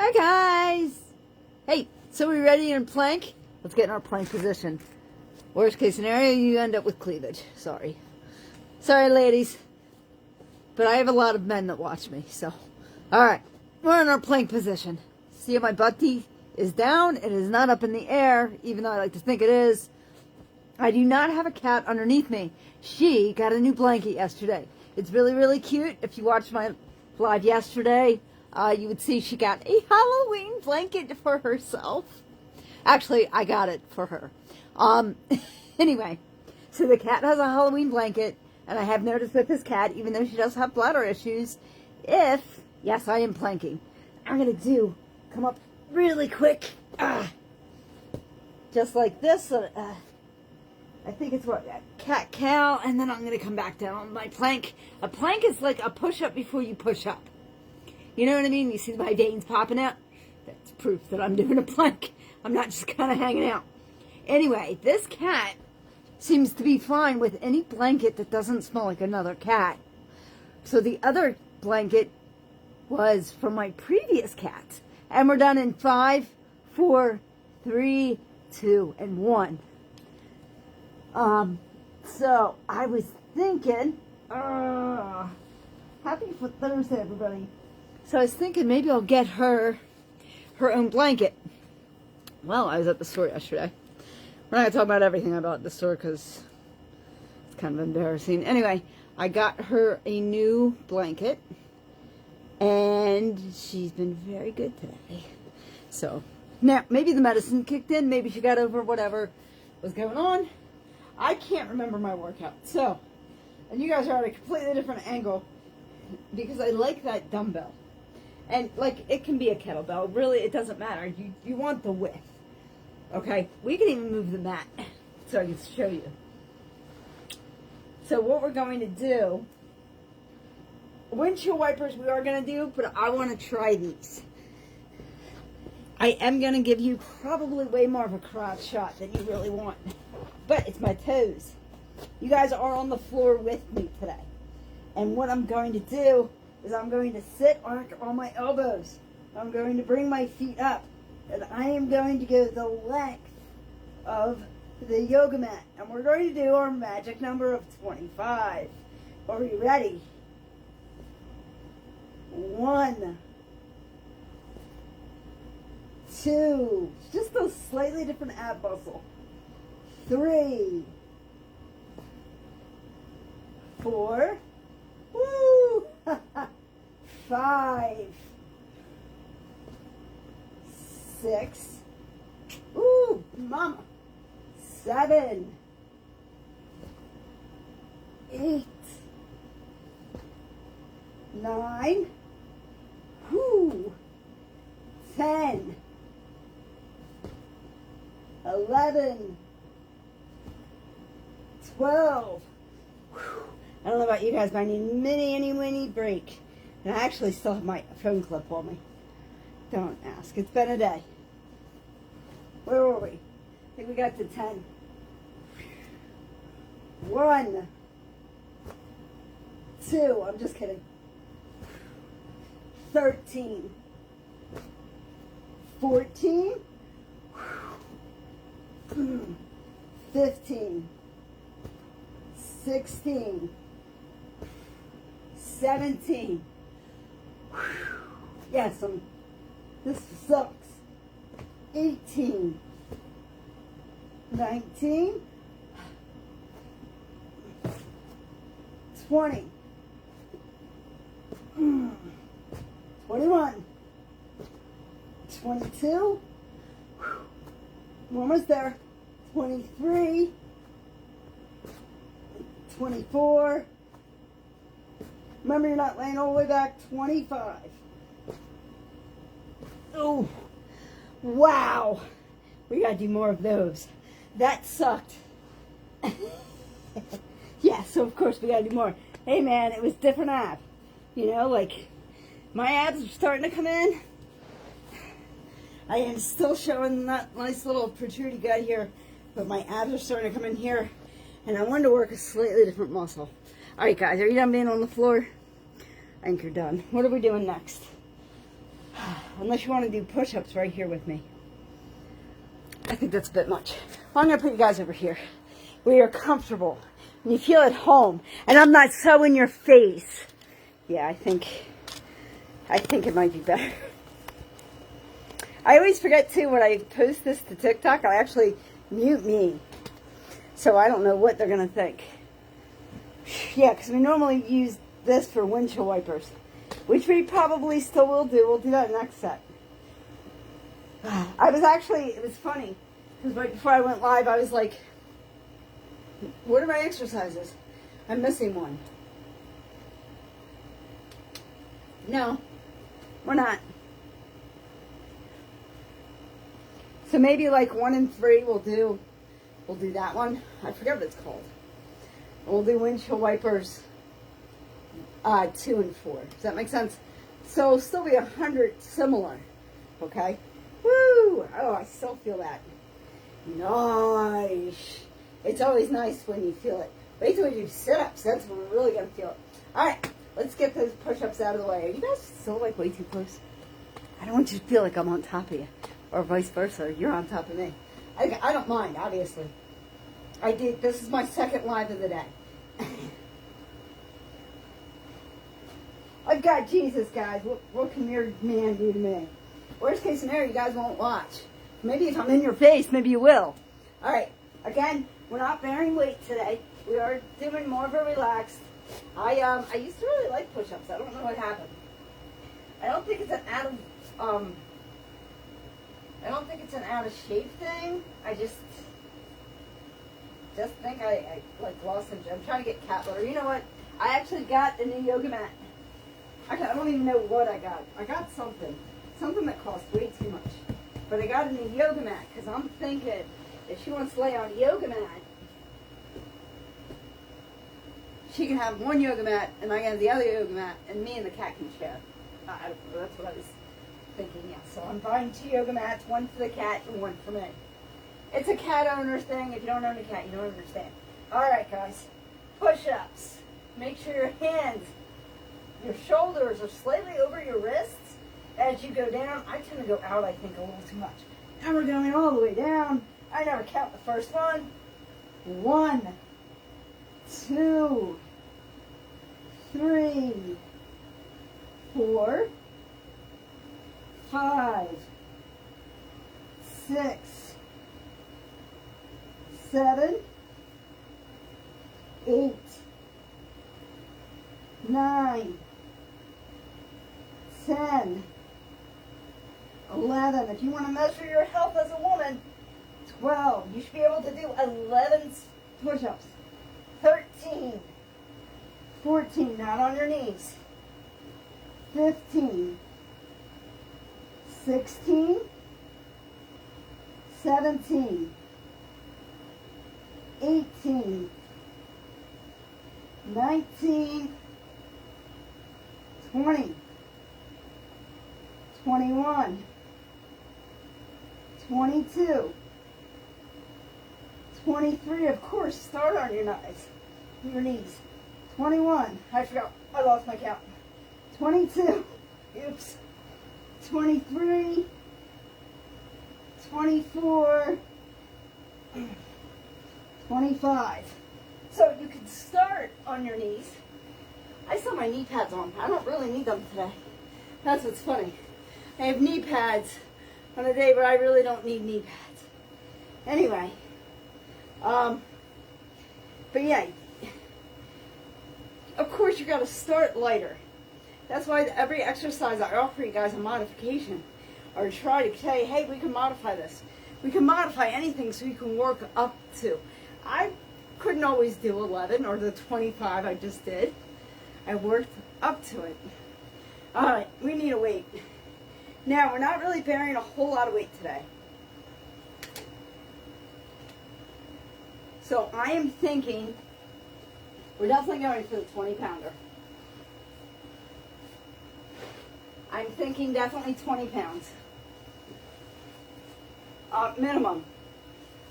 Hi guys! Hey, so we ready in plank? Let's get in our plank position. Worst case scenario, you end up with cleavage. Sorry. Sorry ladies. But I have a lot of men that watch me, so. Alright, we're in our plank position. See how my butty is down? It is not up in the air, even though I like to think it is. I do not have a cat underneath me. She got a new blanket yesterday. It's really, really cute. If you watched my live yesterday, you would see she got a Halloween blanket for herself. Actually, I got it for her. Anyway, so the cat has a Halloween blanket, and I have noticed with this cat, even though she does have bladder issues, yes, I am planking. I'm going to come up really quick, just like this, I think it's what, cat cow, and then I'm going to come back down on my plank. A plank is like a push-up before you push up. You know what I mean? You see my veins popping out? That's proof that I'm doing a plank. I'm not just kind of hanging out. Anyway, this cat seems to be fine with any blanket that doesn't smell like another cat. So the other blanket was from my previous cat. And we're done in 5, 4, 3, 2, and 1. So I was thinking, happy for Thursday, everybody. So I was thinking maybe I'll get her own blanket. Well, I was at the store yesterday. We're not going to talk about everything I bought at the store because it's kind of embarrassing. Anyway, I got her a new blanket, and she's been very good today. So, now, maybe the medicine kicked in. Maybe she got over whatever was going on. I can't remember my workout. So, and you guys are at a completely different angle because I like that dumbbell. And, like, it can be a kettlebell. Really, it doesn't matter. You want the width. Okay? We can even move the mat so I can show you. So, what we're going to do, windshield wipers we are going to do, but I want to try these. I am going to give you probably way more of a crotch shot than you really want. But it's my toes. You guys are on the floor with me today. And what I'm going to do is I'm going to sit on my elbows. I'm going to bring my feet up. And I am going to go the length of the yoga mat. And we're going to do our magic number of 25. Are you ready? 1, 2, just a slightly different ab muscle. 3, 4, woo, 5, 6, ooh, mama, 7, 8, 9, whoo, 10, 11, 12. Whew. I don't know about you guys, but I need a mini break. And I actually still have my phone clip on me. Don't ask. It's been a day. Where were we? I think we got to 10. 1, 2. I'm just kidding. 13. 14. 15. 16, 17, yes, this sucks, 18, 19, 20, 21, 22, we're almost there, 23, 24. Remember, you're not laying all the way back. 25. Oh, wow. We got to do more of those. That sucked. Yeah, so of course we got to do more. Hey, man, it was different abs. You know, like, my abs are starting to come in. I am still showing that nice little protrudy gut here, but my abs are starting to come in here. And I wanted to work a slightly different muscle. All right, guys, are you done being on the floor? I think you're done. What are we doing next? unless you want to do push-ups right here with me. I think that's a bit much. Well, I'm going to put you guys over here where you're comfortable and you feel at home, and I'm not so in your face. Yeah, I think it might be better. I always forget too when I post this to TikTok, I actually mute me. So I don't know what they're going to think. Yeah, because we normally use this for windshield wipers, which we probably still will do. We'll do that next set. It was funny, because right before I went live, I was like, what are my exercises? I'm missing one. No, we're not. So maybe like 1 and 3 we'll do that one. I forget what it's called. We'll do windshield wipers 2 and 4. Does that make sense? So it'll still be 100 similar. Okay? Woo! Oh, I still feel that. Nice. It's always nice when you feel it. Wait till we do sit-ups. That's when we're really going to feel it. All right. Let's get those push-ups out of the way. Are you guys still like way too close? I don't want you to feel like I'm on top of you. Or vice versa. You're on top of me. I don't mind, obviously. This is my second live of the day. I've got Jesus, guys. What can your man do to me? Worst case scenario, you guys won't watch. Maybe if I'm in your face, maybe you will. All right. Again, we're not bearing weight today. We are doing more of a relaxed. I used to really like push-ups. I don't know what happened. I don't think it's an out of shape thing. I just think I like lost some. I'm trying to get cat litter. You know what? I actually got a new yoga mat. I don't even know what I got. I got something that cost way too much. But I got a new yoga mat because I'm thinking if she wants to lay on a yoga mat, she can have one yoga mat and I got the other yoga mat and me and the cat can share. I don't know. That's what I was thinking. Yeah. So I'm buying 2 yoga mats, one for the cat and one for me. It's a cat owner thing. If you don't own a cat, you don't understand. All right, guys. Push-ups. Make sure your hands, your shoulders are slightly over your wrists as you go down. I tend to go out, I think, a little too much. And we're going all the way down. I never count the first one. 1, 2, 3, 4, 5, 6, 7, 8, 9, 10, 11. If you want to measure your health as a woman, 12. You should be able to do 11 push-ups. 13, 14, not on your knees. 15, 16, 17, 18, 19, 20, 21, 22, 23, of course, start on your knees. 21, I forgot, I lost my count. 22, oops. 23, 24, 25. So you can start on your knees. I still have my knee pads on. I don't really need them today. That's what's funny. I have knee pads on a day, but I really don't need knee pads. Anyway, but yeah, of course you got to start lighter. That's why every exercise I offer you guys a modification, or try to say, hey, we can modify this. We can modify anything so you can work up to. I couldn't always do 11 or the 25 I just did. I worked up to it. All right, we need a weight. Now, we're not really bearing a whole lot of weight today. So I am thinking we're definitely going for the 20-pounder. I'm thinking definitely 20 pounds. Minimum.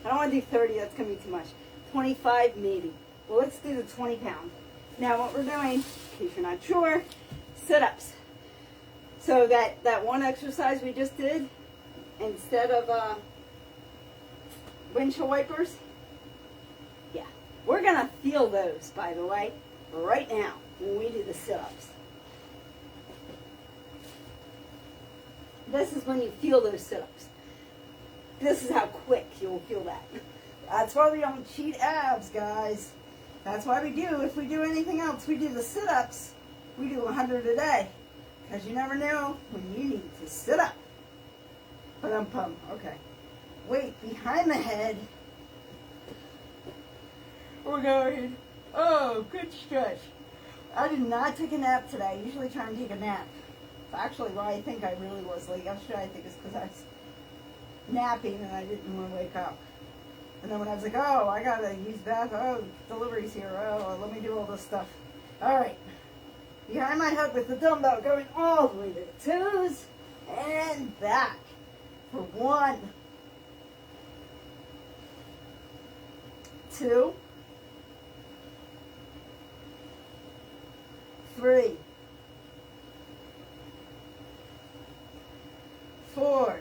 I don't want to do 30, that's going to be too much. 25 maybe. Well, let's do the 20 pound. Now what we're doing, in case you're not sure, sit-ups. So that one exercise we just did, instead of windshield wipers, yeah, we're gonna feel those, by the way, right now when we do the sit-ups. This is when you feel those sit-ups. This is how quick you'll feel that. That's why we don't cheat abs, guys. That's why we do, if we do anything else, we do the sit-ups. We do 100 a day. Because you never know when you need to sit up. Ba-dum-pum. Okay. Weight behind the head. We're going. Oh, good stretch. I did not take a nap today. I usually try and take a nap. Actually, why I think I really was late yesterday, I think it's because I was napping and I didn't want to wake up. And then when I was like, oh, I got to use bath. Oh, delivery's here. Oh, let me do all this stuff. All right. Behind my head with the dumbbell going all the way to the toes and back for 1, 2, 3, 4,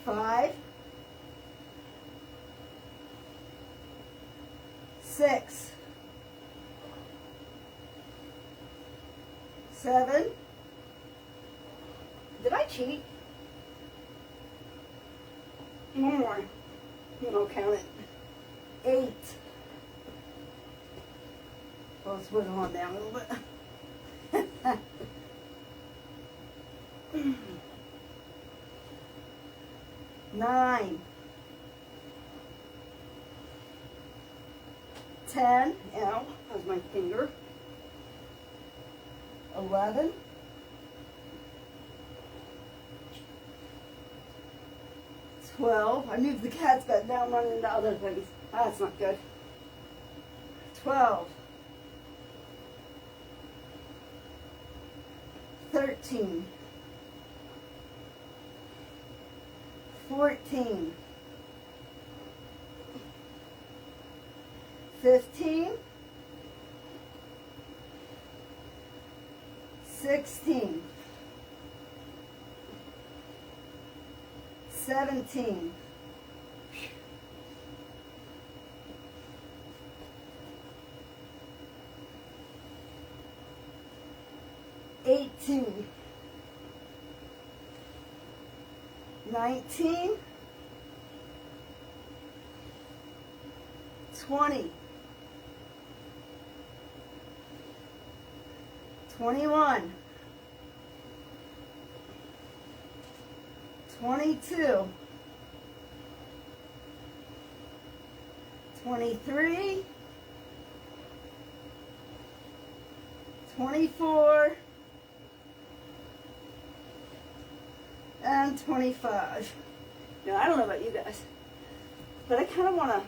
5, 6, 7. Did I cheat? One more. You don't count it. 8. Well, let's put it on down a little bit. 9. 10. Ow, that was my finger. 11. 12. I moved the cat's bed down, running into other things. That's not good. 12. 13. 14. 15. 16. 17. 18. 19. 20. 21. 22. 23. 24. And 25. Now, I don't know about you guys, but I kind of want to,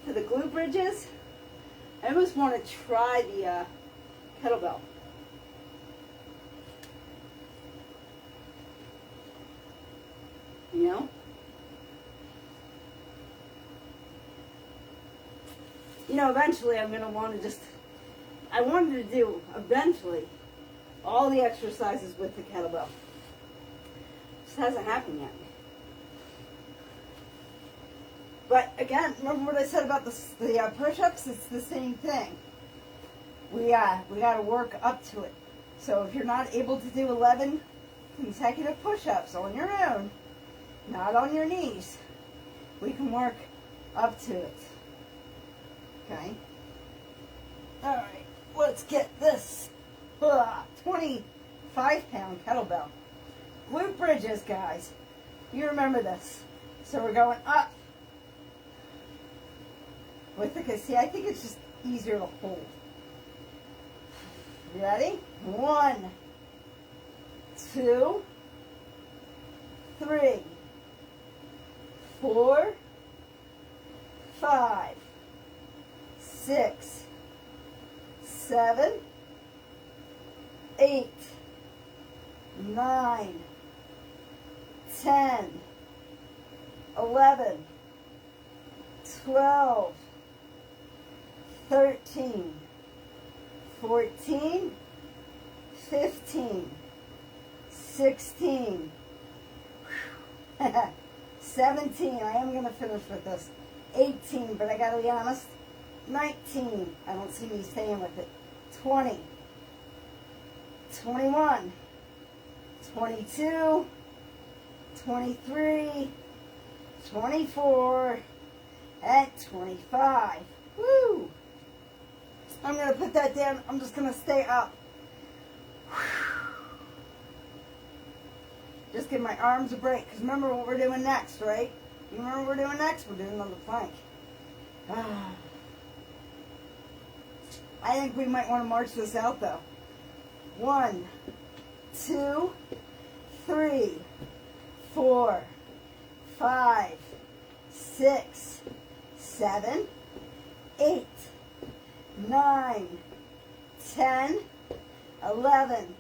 for the glute bridges, I almost want to try the kettlebell. You know? You know, eventually I'm going to want to just, I wanted to do, eventually, all the exercises with the kettlebell. Just hasn't happened yet. But again, remember what I said about the push-ups? It's the same thing. We got to work up to it. So if you're not able to do 11 consecutive push-ups on your own, not on your knees, we can work up to it. Okay? All right, let's get this 25-pound kettlebell. Glute bridges, guys. You remember this. So we're going up with the, see, I think it's just easier to hold. You ready? 1, 2, 3, 4, 5, 6, 7, 8, 9, 10, 11, 12, 13, 14, 15, 16, 17. I am going to finish with this. 18, but I got to be honest. 19. I don't see me staying with it. 20, 21, 22, 23, 24, and 25. Woo! I'm going to put that down. I'm just going to stay up. Just give my arms a break. Because remember what we're doing next, right? You remember what we're doing next? We're doing another plank. I think we might want to march this out, though. 1, 2, 3, 4, 5, 6, 7, 8, 9, 10, 11,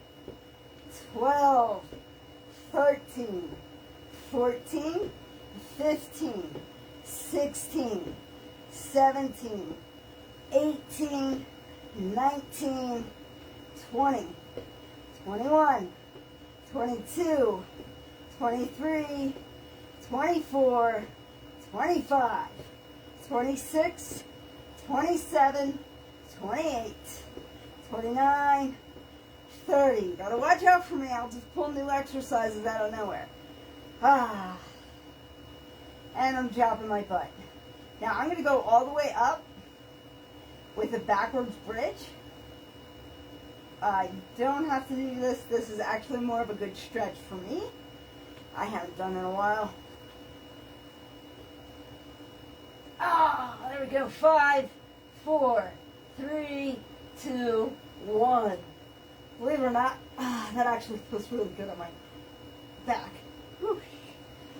12, 13, 14, 15, 16, 17, 18, 19, 20, 21, 22, 23, 24, 25, 26, 27, 28, 29, 30. Gotta watch out for me. I'll just pull new exercises out of nowhere. And I'm dropping my butt. Now I'm going to go all the way up with a backwards bridge. I don't have to do this. This is actually more of a good stretch for me. I haven't done it in a while. There we go. 5, 4, 3, 2, 1. Believe it or not, that actually feels really good on my back. Whew.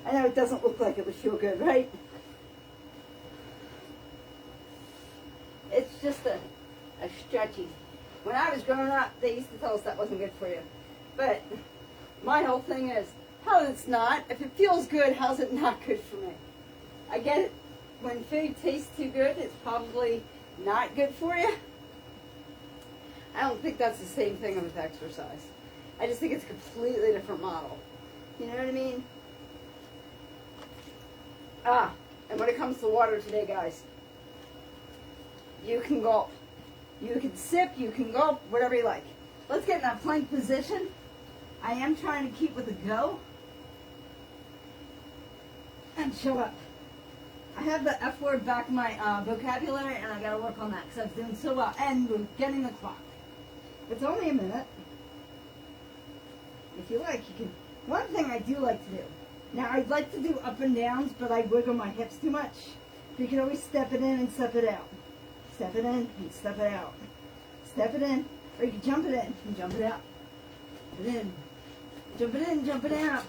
I know it doesn't look like it would feel good, right? It's just a stretchy. When I was growing up, they used to tell us that wasn't good for you. But my whole thing is, how it's not? If it feels good, how's it not good for me? I get it. When food tastes too good, it's probably not good for you. I don't think that's the same thing with exercise. I just think it's a completely different model. You know what I mean? And when it comes to water today, guys, you can gulp. You can sip, you can gulp, whatever you like. Let's get in that plank position. I am trying to keep with a go. And show up. I have the F word back in my vocabulary, and I got to work on that because I was doing so well. And we're getting the clock. It's only a minute. If you like, you can. One thing I do like to do. Now, I'd like to do up and downs, but I wiggle my hips too much. You can always step it in and step it out. Step it in and step it out. Step it in, or you can jump it in and jump it out. Jump it in. Jump it in, jump it out.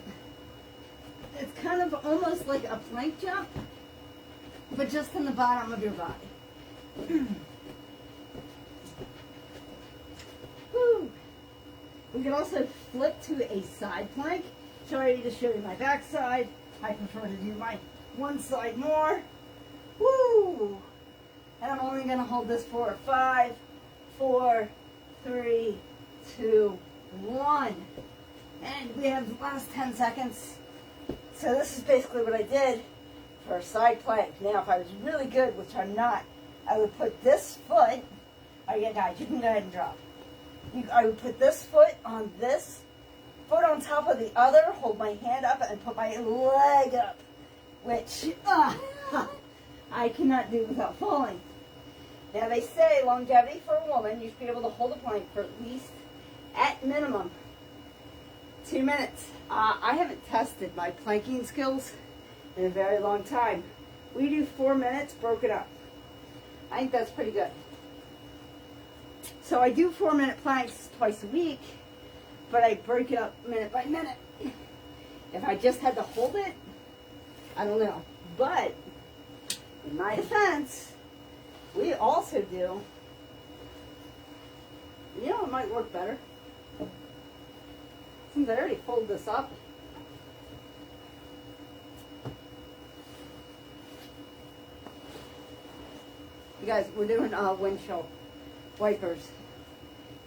It's kind of almost like a plank jump, but just in the bottom of your body. Woo. We can also flip to a side plank. Sorry to show you my back side. I prefer to do my one side more. Woo! And I'm only going to hold this for 5, 4, 3, 2, 1. And we have the last 10 seconds. So this is basically what I did for a side plank. Now, if I was really good, which I'm not, I would put this foot. Oh yeah, guys, you can go ahead and drop. I would put this foot on this, foot on top of the other, hold my hand up, and put my leg up, which I cannot do without falling. Now, they say longevity for a woman, you should be able to hold a plank for at least, at minimum, 2 minutes. I haven't tested my planking skills in a very long time. We do 4 minutes broken up. I think that's pretty good. So I do 4-minute planks twice a week, but I break it up minute by minute. If I just had to hold it, I don't know. But in my defense, we also do, you know, it might work better. Since I already folded this up, you guys, we're doing windshield wipers.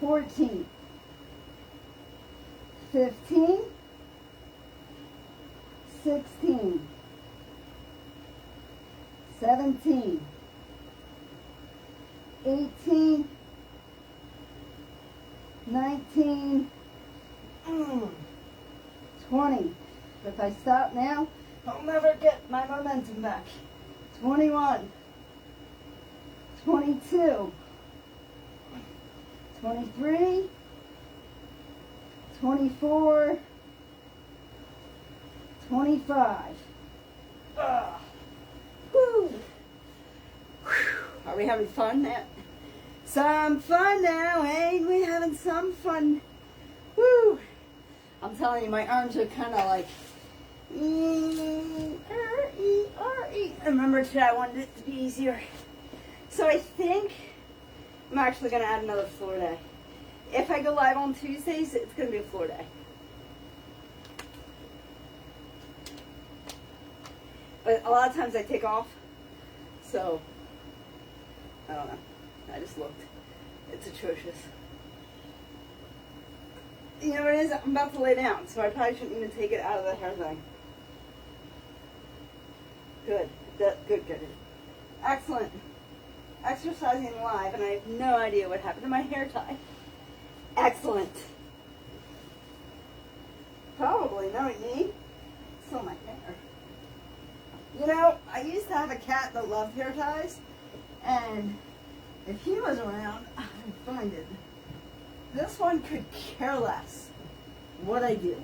14, 15, 16, 17, 18, 19, 20. If I stop now, I'll never get my momentum back. 21, 22, 23, 24, 25. Woo. Are we having fun now? Some fun now, ain't we having some fun? Woo! I'm telling you, my arms are kind of like E-R-E-R-E. Remember today I wanted it to be easier. So I think I'm actually going to add another floor day. If I go live on Tuesdays, it's going to be a floor day. But a lot of times I take off, so I don't know. I just looked. It's atrocious. You know what it is? I'm about to lay down, so I probably shouldn't even take it out of the hair thing. Good. Good. Excellent. Exercising live, and I have no idea what happened to my hair tie. Excellent. Probably knowing me. Still my hair. You know, I used to have a cat that loved hair ties, and if he was around, I would find it. This one could care less what I do.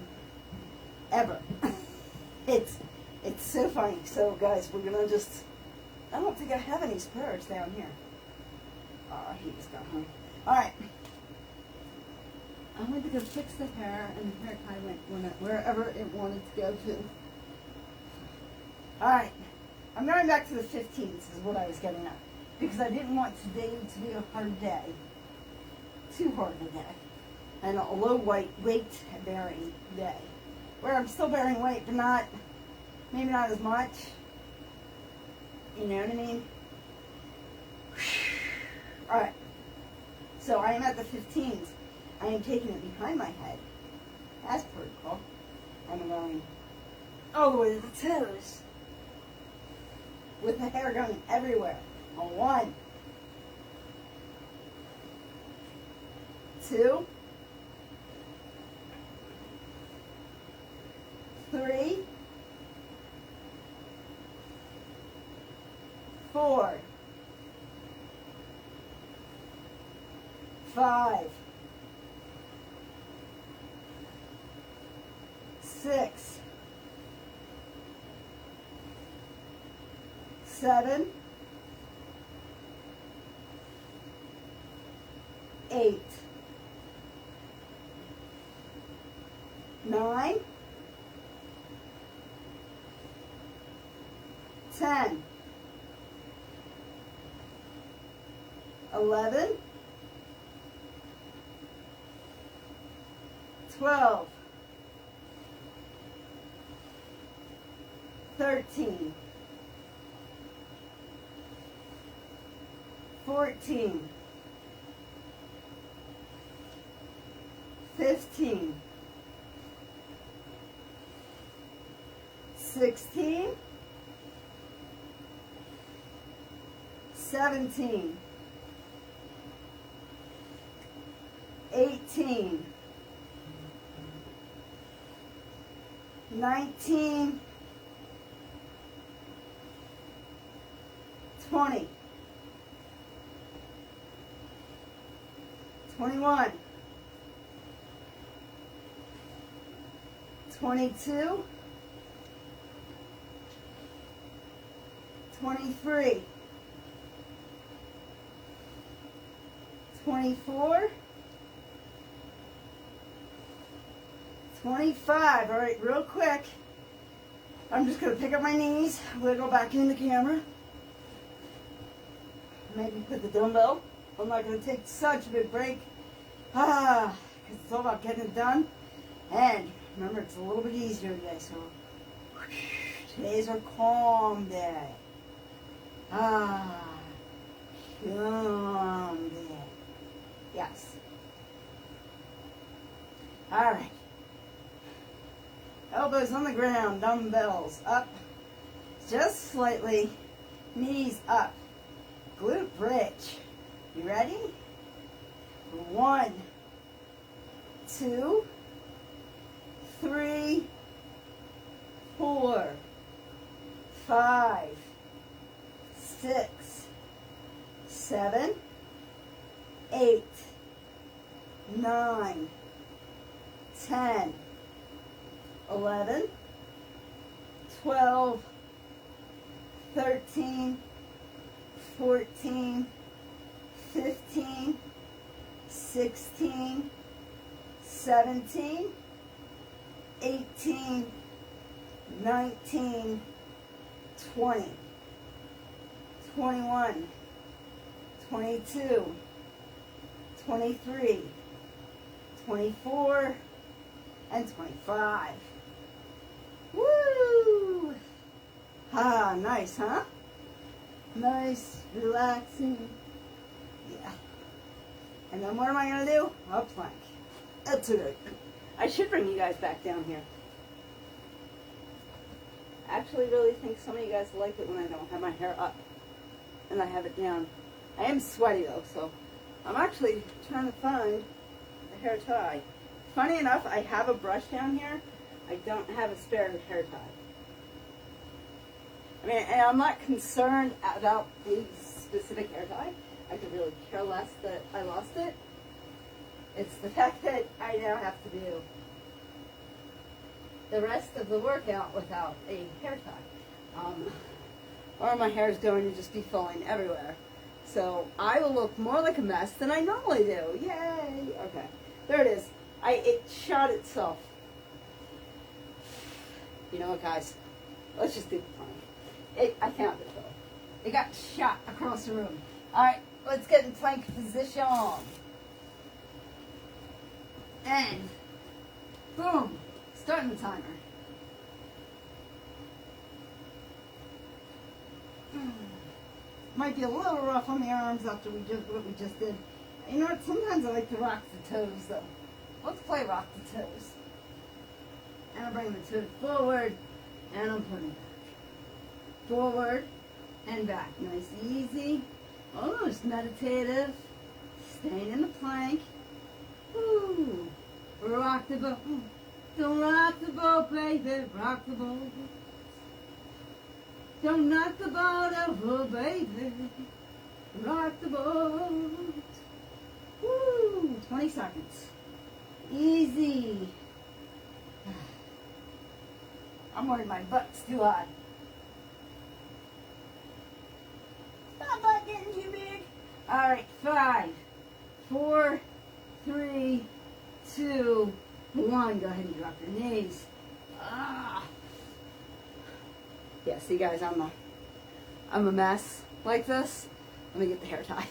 Ever. It's so funny. So guys, we're gonna just, I don't think I have any spurs down here. Oh, he just got home. Alright. I went to go fix the hair, and the hair tie went wherever it wanted to go to. Alright. I'm going back to the 15th is what I was getting at. Because I didn't want today to be a hard day. Too hard a day. And a low weight bearing day. Where I'm still bearing weight, but maybe not as much. You know what I mean? Alright. So I am at the 15th. I am taking it behind my head. As protocol. I'm going all the way to the toes. With the hair going everywhere. On 1, 2, 3, 4, 5, 6, 7, 8, 9, 10, 11, 12, 13, 14, 15, 16, 17, 18, 19, 20, 21, 22, 23, 24, 25. All right, real quick. I'm just going to pick up my knees, wiggle back in the camera. Maybe put the dumbbell. I'm not going to take such a big break. Because it's all about getting it done. And remember, it's a little bit easier today, so today's our calm day. Calm day. Yes. All right. Elbows on the ground, dumbbells up just slightly. Knees up. Glute bridge. You ready? 1, 2, 3, 4, 5, 6, 7, 8, 9, 10, 11, 12, 13, 14, 15, 16, 17, 18, 19, 20, 21, 22, 23, 24, and 25. Woo! Ah, nice, huh? Nice, relaxing. Yeah. And then what am I going to do? A plank. That's it. I should bring you guys back down here. I actually really think some of you guys like it when I don't have my hair up and I have it down. I am sweaty though, so I'm actually trying to find a hair tie. Funny enough, I have a brush down here. I don't have a spare hair tie. I mean, and I'm not concerned about the specific hair tie. I could really care less that I lost it. It's the fact that I now have to do the rest of the workout without a hair tie. Or my hair is going to just be falling everywhere. So I will look more like a mess than I normally do. Yay! Okay, there it is. It shot itself. You know what, guys? Let's just do the plank. I found it though. It got shot across the room. All right, let's get in plank position. And boom, starting the timer. Might be a little rough on the arms after what we just did. You know what? Sometimes I like to rock the toes though. Let's play rock the toes. And I'm bringing the toes forward, and I'm putting it back. Forward and back. Nice, easy, almost meditative. Staying in the plank. Woo! Rock the boat. Don't rock the boat, baby. Rock the boat. Don't knock the boat over, baby. Rock the boat. Woo! 20 seconds. Easy. I'm worried my butt's too hot. Stop butt getting too big. All right, 5, 4, 3, 2, 1. Go ahead and drop your knees. Yeah, see guys, I'm a mess like this. Let me get the hair tie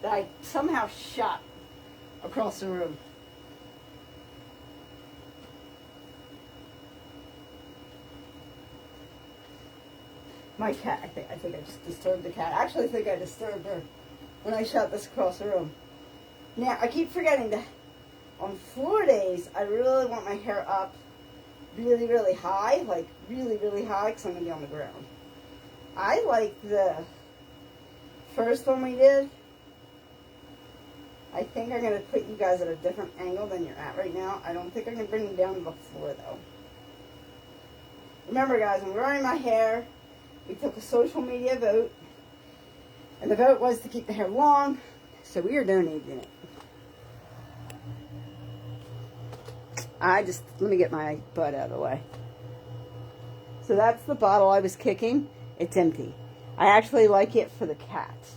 that I somehow shot across the room. My cat, I think I just disturbed the cat. I actually think I disturbed her when I shot this across the room. Now, I keep forgetting that on floor days, I really want my hair up really, really high, like really, really high, because I'm going to be on the ground. I like the first one we did. I think I'm going to put you guys at a different angle than you're at right now. I don't think I'm going to bring you down to the floor, though. Remember, guys, I'm growing my hair. We took a social media vote, and the vote was to keep the hair long, so we are donating it. Let me get my butt out of the way. So that's the bottle I was kicking. It's empty. I actually like it for the cats.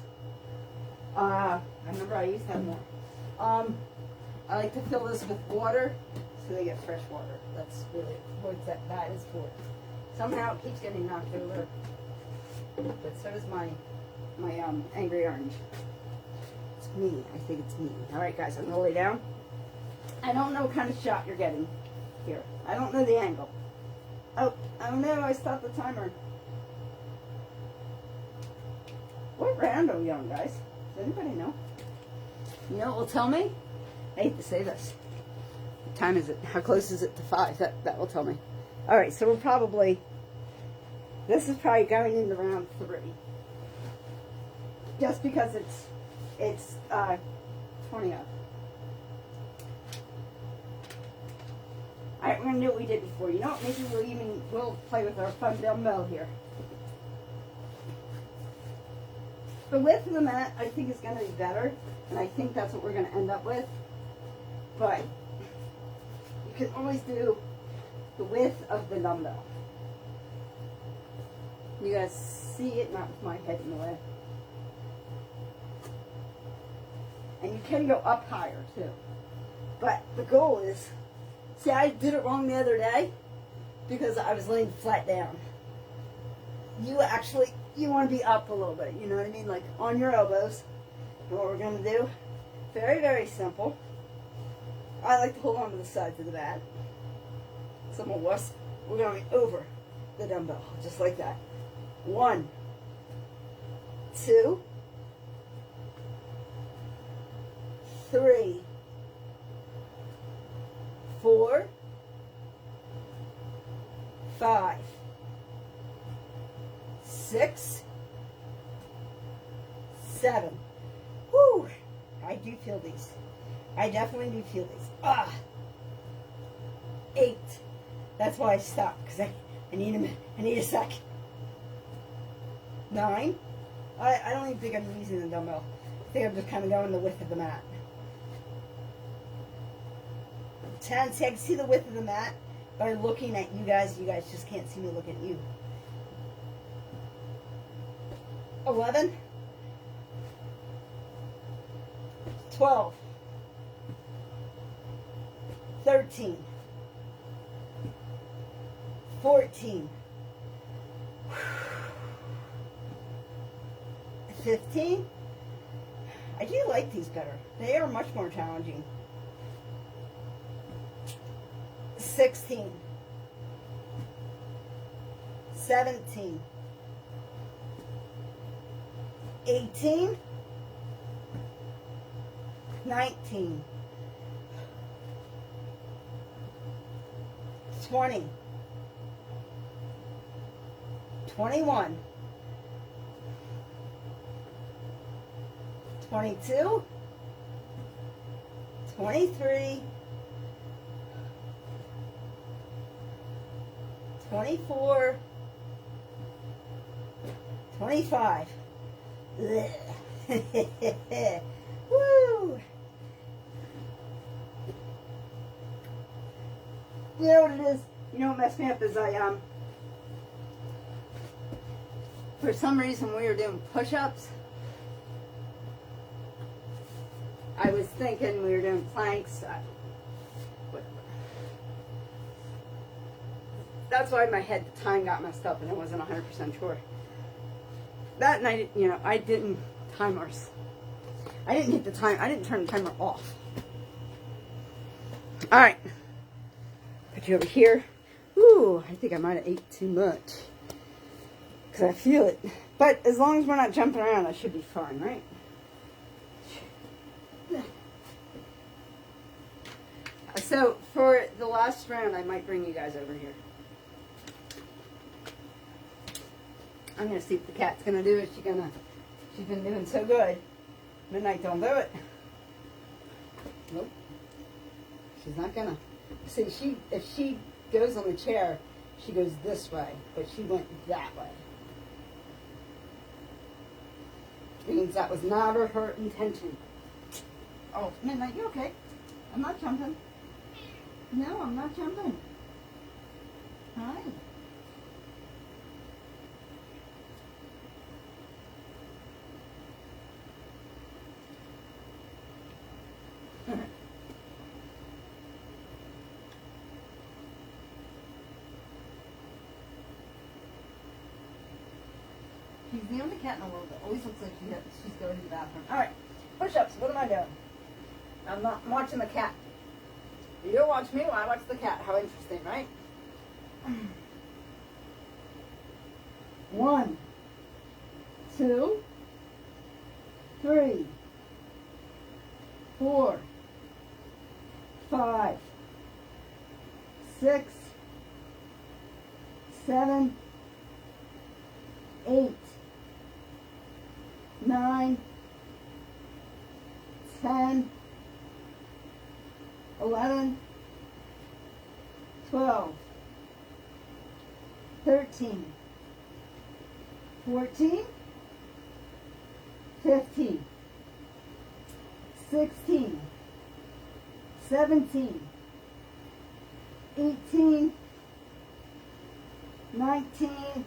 I remember I used to have more. I like to fill this with water, so they get fresh water. That's really what that is for. Somehow it keeps getting knocked over. But so does my angry orange. It's me. I think it's me. All right, guys, I'm going to lay down. I don't know what kind of shot you're getting here. I don't know the angle. Oh no, I stopped the timer. What round are we on, guys? Does anybody know? You know what will tell me? I hate to say this. What time is it? How close is it to 5? That will tell me. All right, so we're probably... This is probably going into round 3. just because it's 20 up. Alright, we're gonna do what we did before. You know what? Maybe we'll play with our fun dumbbell here. The width of the mat, I think, is going to be better, and I think that's what we're going to end up with. But you can always do the width of the dumbbell. You guys see it, not with my head in the way. And you can go up higher, too. But the goal is, see, I did it wrong the other day because I was laying flat down. You want to be up a little bit, you know what I mean? Like on your elbows. And what we're going to do, very, very simple. I like to hold on to the sides of the mat. Some of us, we're going over the dumbbell, just like that. 1, 2, 3, 4, 5, 6, 7. Woo! I do feel these. I definitely do feel these. 8. That's why I stopped, because I need a sec. 9. I don't even think I'm using the dumbbell. I think I'm just kind of going the width of the mat. 10. See, I can see the width of the mat by looking at you guys. You guys just can't see me look at you. 11, 12, 13, 14, 15. I do like these better. They are much more challenging. 16, 17, 18, 19, 20, 21, 22, 23, 24, 25. Woo! You know what it is? You know what messed me up is for some reason we were doing push-ups. I was thinking we were doing planks. Whatever. That's why my head, the time got messed up and I wasn't 100% sure. That night, you know, I didn't timers. I didn't hit the time. I didn't turn the timer off. All right. Put you over here. Ooh, I think I might have ate too much. Because I feel it. But as long as we're not jumping around, I should be fine, right? So, for the last round, I might bring you guys over here. I'm going to see if the cat's going to do it. She's been doing so good. Midnight don't do it. Nope. She's not going to. See, if she goes on the chair, she goes this way. But she went that way. Means that was not her intention. Oh, Midnight, you okay? I'm not jumping. No, I'm not jumping. Hi. She's the only cat in the world that always looks like she's going to the bathroom. All right, push-ups. What am I doing? I'm watching the cat. You don't watch me while I watch the cat. How interesting, right? 1, 2, 3, 4, 5, 6, 7, 8, 9, 10, 11, 12, 13, 14, 15, 16, 17, 18, 19,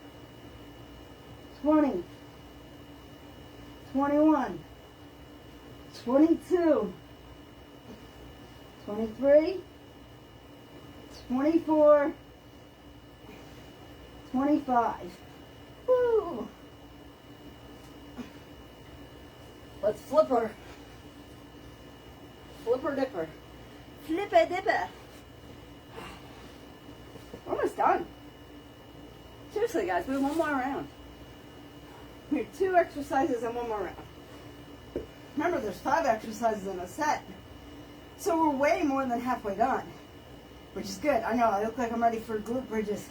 20, 21, 22, 23, 24, 25. Woo! Let's flip her. Flipper dipper. Flipper dipper. We're almost done. Seriously, guys, we have one more round. We have 2 exercises and one more round. Remember, there's 5 exercises in a set. So we're way more than halfway done, which is good. I know, I look like I'm ready for glute bridges.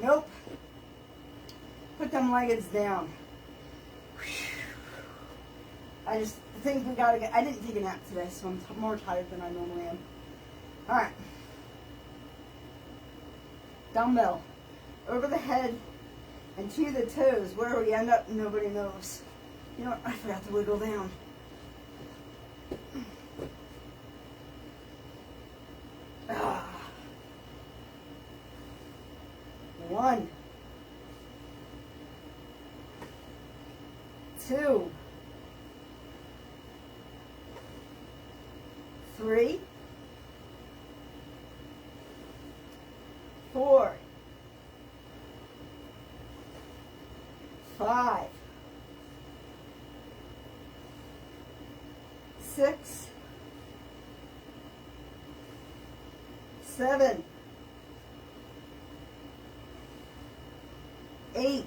Nope. Put them legs down. I just think we gotta get, I didn't take a nap today, so I'm more tired than I normally am. Alright. Dumbbell. Over the head and to the toes. Where we end up, nobody knows. You know what? I forgot to wiggle down. Ah. 1, 2, 3, 4, 5, 6, 7, 8,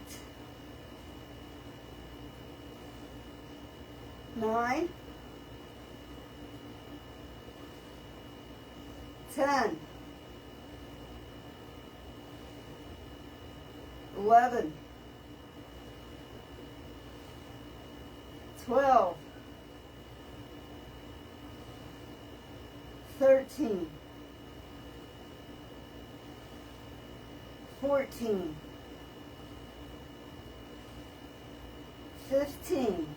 9, 10, 11, 12, 13, 14, 15,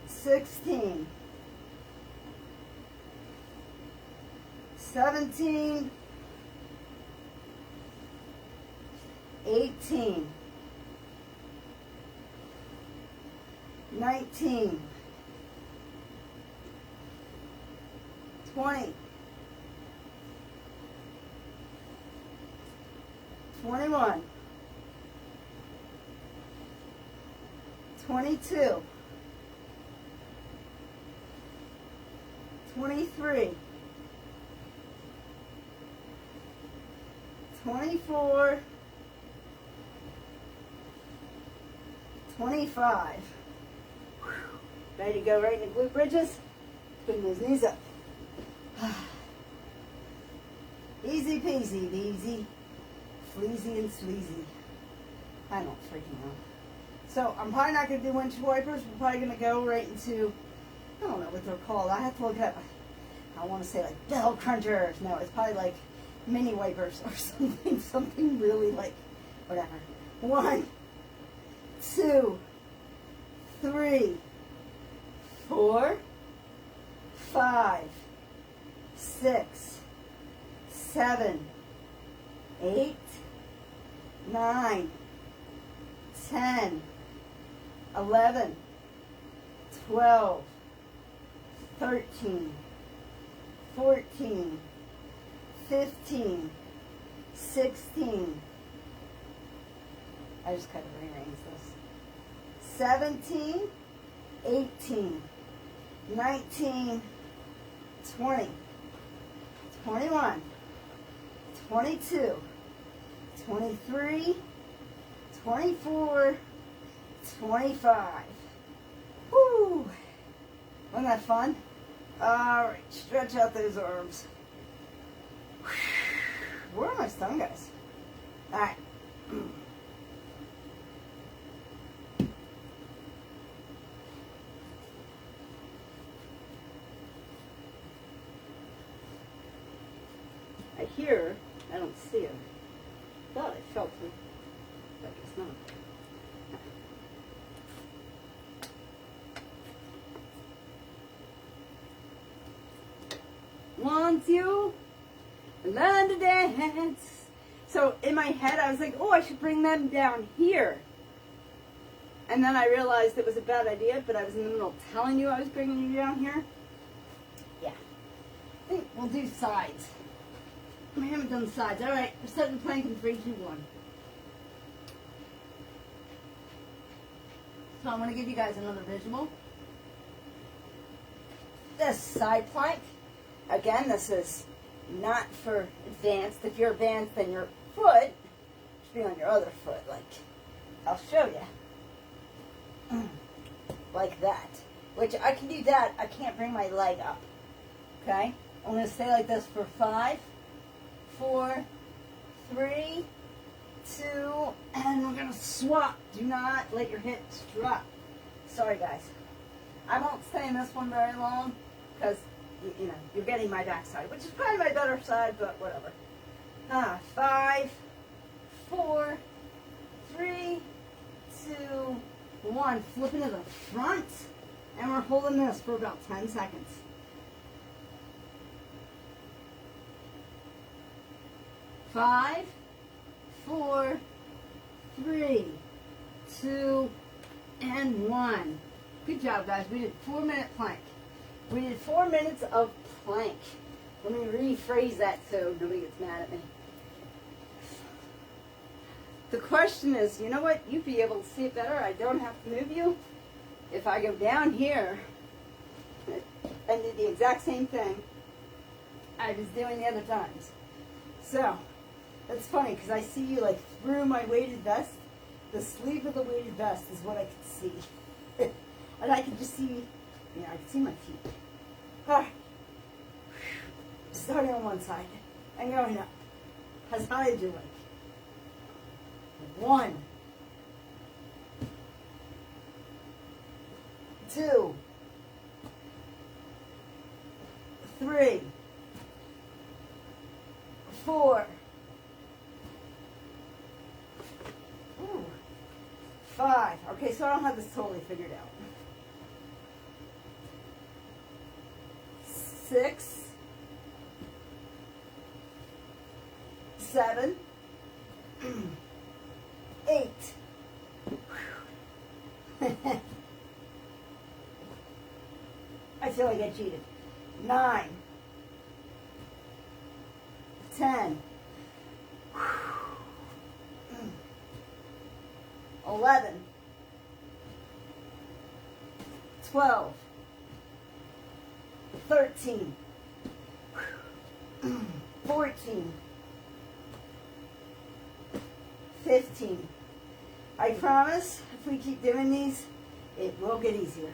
16, 17, 18, 19, 20, 21, 22, 23, 24, 25. Ready to go right into glute bridges? Bring those knees up. Easy peasy, easy, fleasy and sleazy. I don't freaking know. So I'm probably not going to do windshield wipers. We're probably going to go right into, I don't know what they're called. I have to look it up. I want to say like bell crunchers. No, it's probably like mini wipers or something. Something really like, whatever. 1, 2, 3, 4, 5, 6, 7, 8, 9, 10, 11, 12, 13, 14, 15, 16. I just kind of rearrange this. 17, 18, 19, 20, 21, 22, 23, 24, 25. Woo! Wasn't that fun? Alright, stretch out those arms. We're almost done, guys. Alright. here. I don't see her. Thought I felt her. But I guess not. Once you learn to dance. So in my head, I was like, oh, I should bring them down here. And then I realized it was a bad idea, but I was in the middle of telling you I was bringing you down here. Yeah. I think we'll do sides. I haven't done sides. All right, we're setting the plank in 3, 2, 1. So I'm going to give you guys another visual. This side plank. Again, this is not for advanced. If you're advanced, then your foot should be on your other foot. Like, I'll show you. Like that. Which I can do that. I can't bring my leg up. Okay? I'm going to stay like this for 5, 4, 3, 2, and we're going to swap. Do not let your hips drop. Sorry, guys. I won't stay in this one very long because, you know, you're getting my backside, which is probably my better side, but whatever. 5, 4, 3, 2, 1. Flipping to the front, and we're holding this for about 10 seconds. 5, 4, 3, 2, and 1. Good job, guys. We did 4-minute plank. We did 4 minutes of plank. Let me rephrase that so nobody gets mad at me. The question is, you know what? You'd be able to see it better. I don't have to move you. If I go down here and do the exact same thing I was doing the other times. So, that's funny because I see you like through my weighted vest. The sleeve of the weighted vest is what I can see. And I can just see, I can see my feet. All right. Starting on one side and going up. As high as you like. 1, 2, 3, 4, 5. Okay, so I don't have this totally figured out. 6, 7, 8. I feel like I cheated. 9, 10, 11, 12, 13, 14, 15. I promise, if we keep doing these, it will get easier.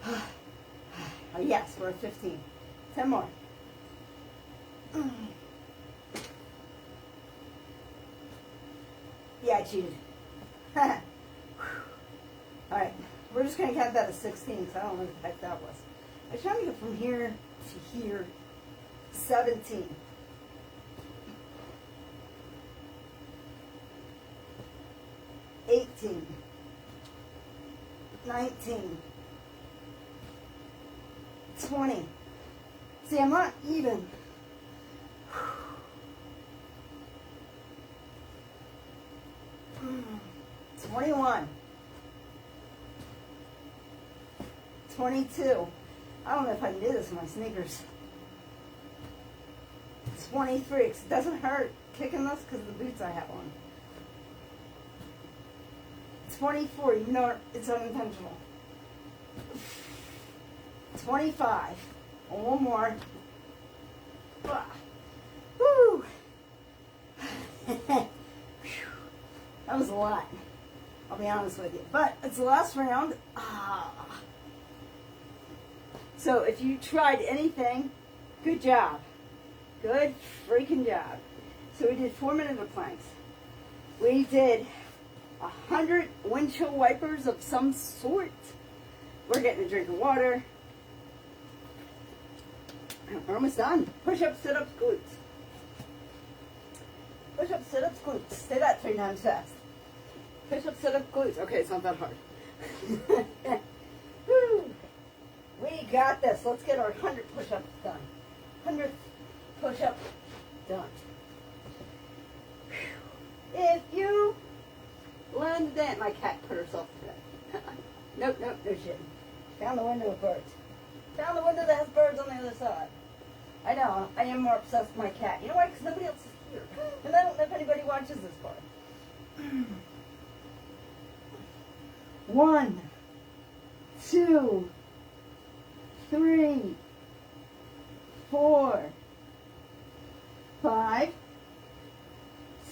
Oh, yes, we're at 15. 10 more. Yeah, I cheated. All right, we're just going to count that as 16, because I don't know what the heck that was. I was trying to get from here to here. 17. 18, 19, 20. See, I'm not even. 21, 22. I don't know if I can do this in my sneakers. 23, 'cause it doesn't hurt kicking this because of the boots I have on. 24, even though it's unintentional. 25. And one more. Woo! That was a lot. I'll be honest with you. But it's the last round. So if you tried anything, good job. Good freaking job. So we did 4-minute of planks. We did 100 windshield wipers of some sort. We're getting a drink of water. We're almost done. Push-ups, sit-ups, glutes. Push-ups, sit-ups, glutes. Say that 3 times fast. Push-ups, sit-ups, glutes. Okay, it's not that hard. Woo. We got this. Let's get our 100 push-ups done. 100 push-up done. If you learn to dance, my cat put herself to bed. Nope, no shit. Found the window with birds. Found the window that has birds on the other side. I know, I am more obsessed with my cat. You know why? Because nobody else is here. And I don't know if anybody watches this part. 1, 2, 3, 4, 5,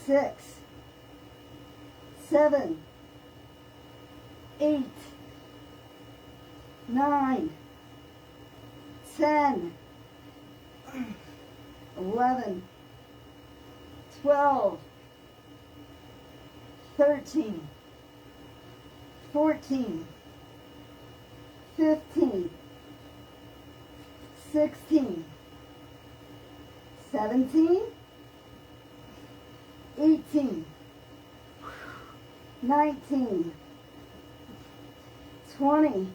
6, 7, 8, 9, 10, 11, 12, 13, 14, 15, 16, 17, 18, 19, 20,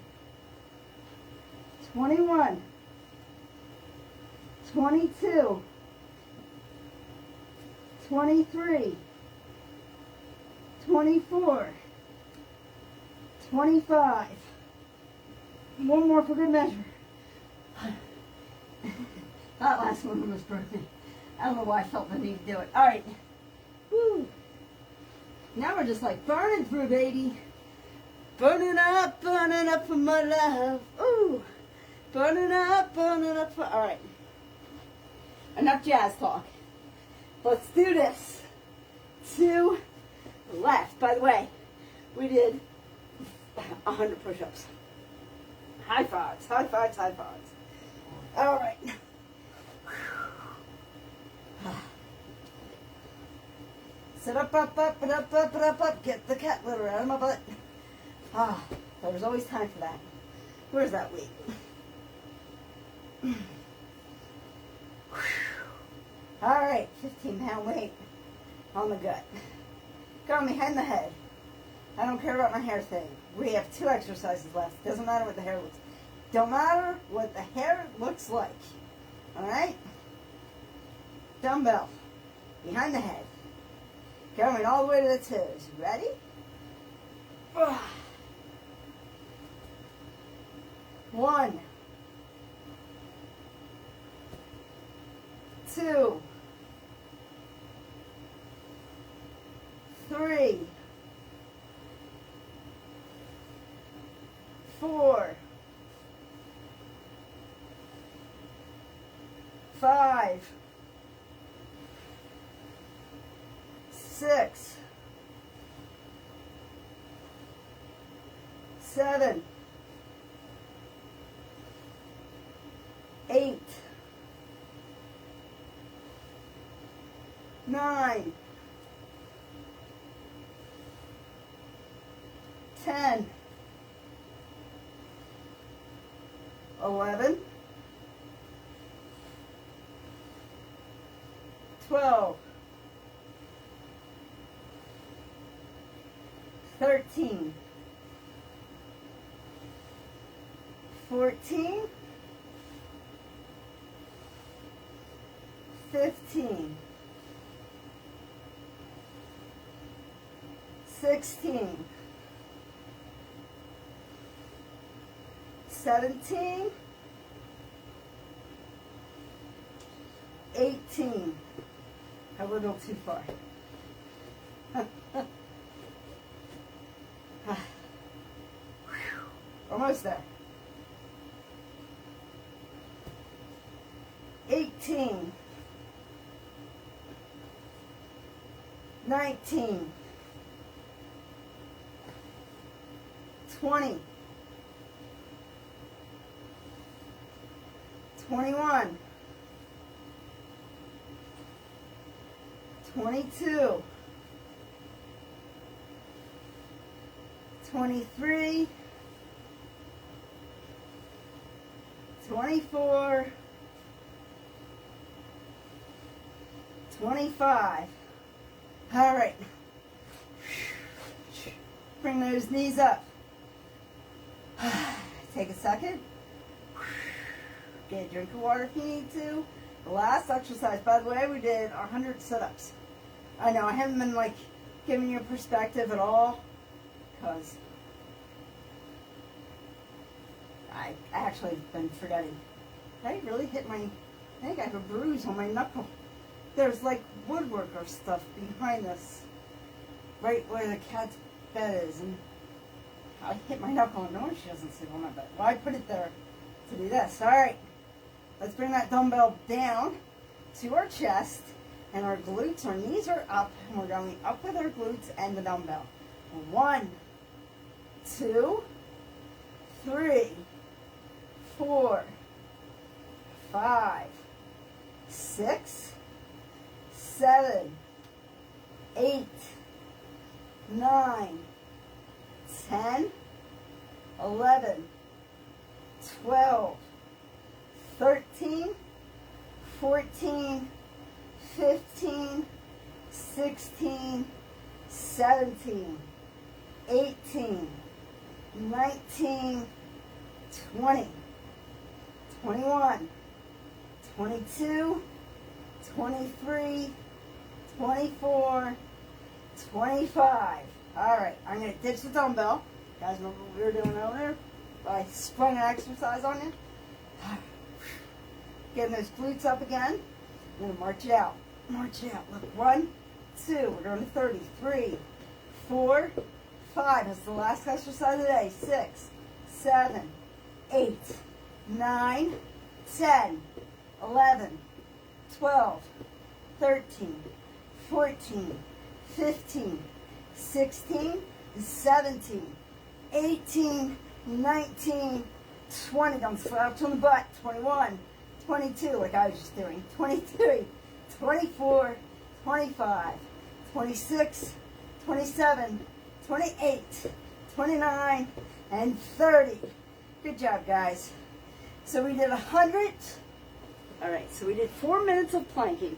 21, 22, 23, 24, 25. One more for good measure. That last one almost broke me. I don't know why I felt the need to do it. All right. Woo. Now we're just like burning through, baby. Burning up for my love. Ooh. Burning up for... All right. Enough jazz talk. Let's do this. 2 left. By the way, we did 100 push-ups. High fives, high fives, high fives. All right. Sit up, up. Get the cat litter out of my butt. Ah, there's always time for that. Where's that weight? All right, 15-pound weight on the gut. Got me behind the head. I don't care about my hair thing. We have 2 exercises left. Doesn't matter what the hair looks. Don't matter what the hair looks like. All right? Dumbbell behind the head. Going all the way to the toes. You ready? 1, 2, 3, 4, 5, 6, 7, 8, 9, 10, 11, 12, 13, 14, 15, 16, 17, 18. A little too far. Almost there. 18, 19, 20, 21, 22, 23, 24, 25, All right. Bring those knees up. Take a second. Get a drink of water if you need to. The last exercise, by the way, we did 100 sit-ups. I know I haven't been like giving you a perspective at all because I actually have been forgetting. I really hit my, I think I have a bruise on my knuckle. There's like woodwork or stuff behind this, right where the cat's bed is, and I hit my knuckle. No, she doesn't sleep on my bed. Well, I put it there to do this. All right, let's bring that dumbbell down to our chest and our glutes. Our knees are up, and we're going up with our glutes and the dumbbell. 1, 2, 3, 4, 5, 6, 7, 8, 9, 10, 11, 12, 13, 14, 15, 16, 17, 18, 19, 20, 21, 22, 23, 24, 25. All right, I'm going to ditch the dumbbell. You guys remember what we were doing earlier? I sprung an exercise on you. Getting those glutes up again. I'm going to march it out. March it out. Look, 1, 2. We're going to 30. 3, 4, 5. That's the last exercise of the day. 6, 7, 8, 9, 10, 11, 12, 13, 14, 15, 16, 17, 18, 19, 20. Don't slouch on the butt. 21, 22, like I was just doing. 23, 24, 25, 26, 27, 28, 29, and 30. Good job, guys. So we did 100. All right, so we did 4 minutes of planking.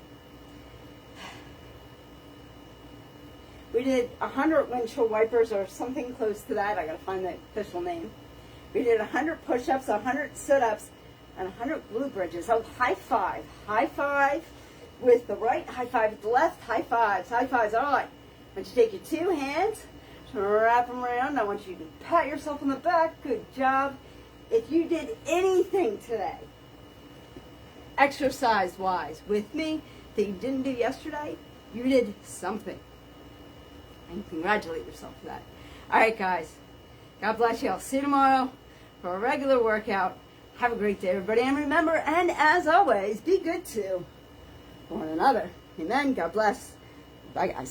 We did 100 windshield wipers or something close to that. I got to find the official name. We did 100 push-ups, 100 sit-ups, and 100 glute bridges. Oh, high five. High five with the right, high five with the left, high fives. High fives, all right. I want you to take your 2 hands, wrap them around. I want you to pat yourself on the back. Good job. If you did anything today, exercise-wise, with me, that you didn't do yesterday, you did something. And congratulate yourself for that. All right, guys. God bless you. I'll see you tomorrow for a regular workout. Have a great day, everybody. And remember, and as always, be good to one another. Amen. God bless. Bye, guys.